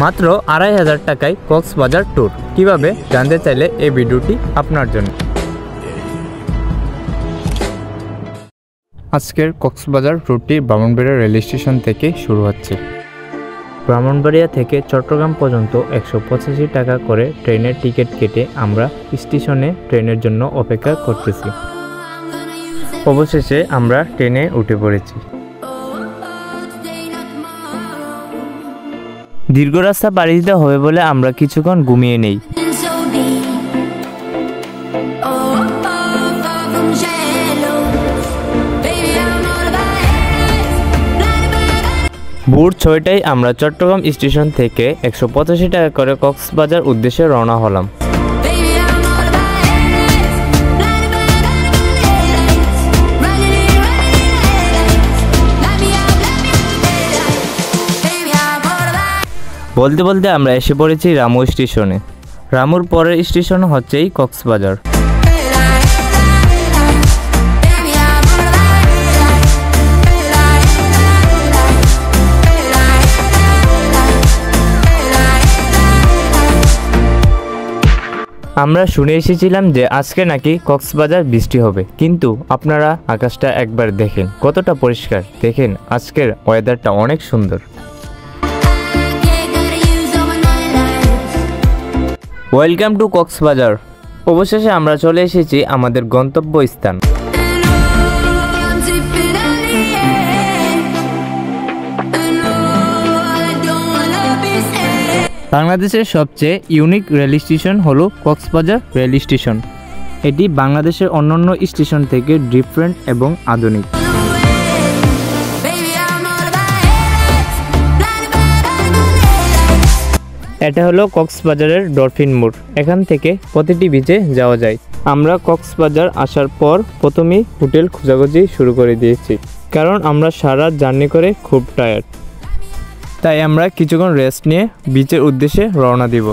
মাত্র 2500 টাকায় কক্সবাজার ট্যুর কিভাবে জানতে চাইলে এই ভিডিওটি আপনার জন্য। আজকের কক্সবাজার ট্যুরটি ব্রাহ্মণবাড়িয়া রেল স্টেশন থেকে শুরু হচ্ছে। ব্রাহ্মণবাড়িয়া থেকে চট্টগ্রাম পর্যন্ত 185 টাকা করে ট্রেনের টিকিট কেটে আমরা স্টেশনে ট্রেনের জন্য অপেক্ষা করতেছি। অবশেষে আমরা ট্রেনে উঠে পড়েছি। দীর্ঘ রাস্তা পাড়ি দিতে হবে বলে আমরা কিছুক্ষণ ঘুমিয়ে নেই। ভোর 6টায় আমরা চট্টগ্রাম স্টেশন থেকে 185 টাকা করে কক্সবাজার উদ্দেশ্যে রওনা হলাম। বলতে বলতে আমরা এসে পড়েছি রামু স্টেশনে। রামুর পরের স্টেশন হচ্ছেই কক্সবাজার। আমরা শুনে এসেছিলাম যে আজকে নাকি কক্সবাজার বৃষ্টি হবে, কিন্তু আপনারা আকাশটা একবার দেখেন কতটা পরিষ্কার। দেখেন আজকের ওয়েদারটা অনেক সুন্দর। Welcome to Cox's Bazar. অবশেষে আমরা চলে এসেছি আমাদের গন্তব্য স্থান। বাংলাদেশের সবচেয়ে ইউনিক রেল স্টেশন হলো কক্সবাজার রেল স্টেশন। এটি বাংলাদেশের অন্যান্য স্টেশন থেকে ডিফারেন্ট এবং আধুনিক। এটা হলো কক্সবাজারের ডলফিন মোড়। এখান থেকে প্রতিটি বিচে যাওয়া যায়। আমরা কক্সবাজার আসার পর প্রথমেই হোটেল খোঁজাখুঁজি শুরু করে দিয়েছি, কারণ আমরা সারা জার্নি করে খুব টায়ার্ড। তাই আমরা কিছুক্ষণ রেস্ট নিয়ে বিচের উদ্দেশ্যে রওনা দিব।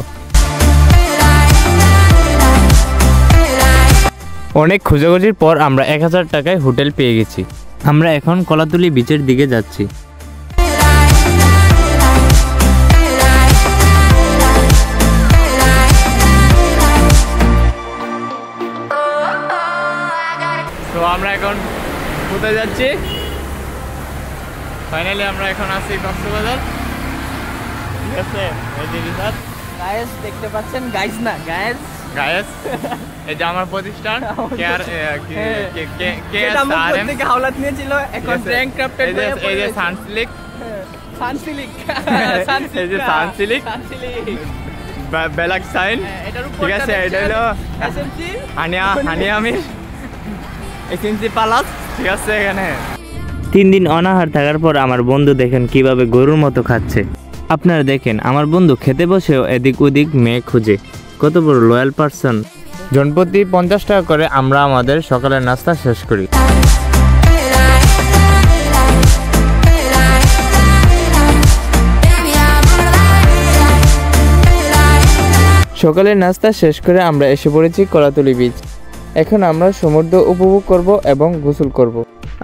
অনেক খোঁজাখুঁজির পর আমরা 1000 টাকায় হোটেল পেয়ে গেছি। আমরা এখন কলাতলি বিচের দিকে যাচ্ছি। তো আমরা এখন কোথায় যাচ্ছি? ফাইনালি আমরা এখন আছি কক্সবাজার। ঠিক আছে, এই যে রিসার্চ গায়েস দেখতে পাচ্ছেন, গাইস না গায়েস গায়েস। এই যে আমার প্রতিষ্ঠান কেয়ার কেআরএম থেকে হাওলাত নিয়েছিল, এখন ট্যাঙ্ক ক্রাফটেড হয়ে এই যে সানসিলিক সানসিলিক এই যে সানসিলিক বেলাক সাইন। ঠিক আছে, এটা হলো এসএমজি হানিয়া আমির এসএমজি পালাস। ঠিক আছে, এখানে 3 দিন অনাহার থাকার পর আমার বন্ধু দেখেন কিভাবে গরুর মতো খাচ্ছে। আপনারা দেখেন আমার বন্ধু খেতে বসেও এদিক ওদিক মেয়ে খুঁজে। কত বড় লয়াল পারসন। জনপ্রতি 50 টাকা করে আমরা আমাদের সকালের নাস্তা শেষ করি। সকালের নাস্তা শেষ করে আমরা এসে পড়েছি কলাতলি বিচ। এখন আমরা সমুদ্র উপভোগ করব এবং গোসল করব।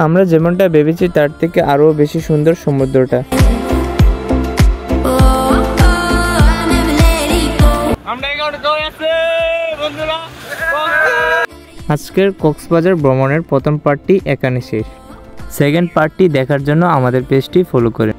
আমরা যেমনটা ভেবেছি তার থেকে আরো বেশি সুন্দর সমুদ্রটা। আজকের কক্সবাজার ভ্রমণের প্রথম পার্টটি এখানে শেষ। সেকেন্ড পার্টটি দেখার জন্য আমাদের পেজটি ফলো করেন।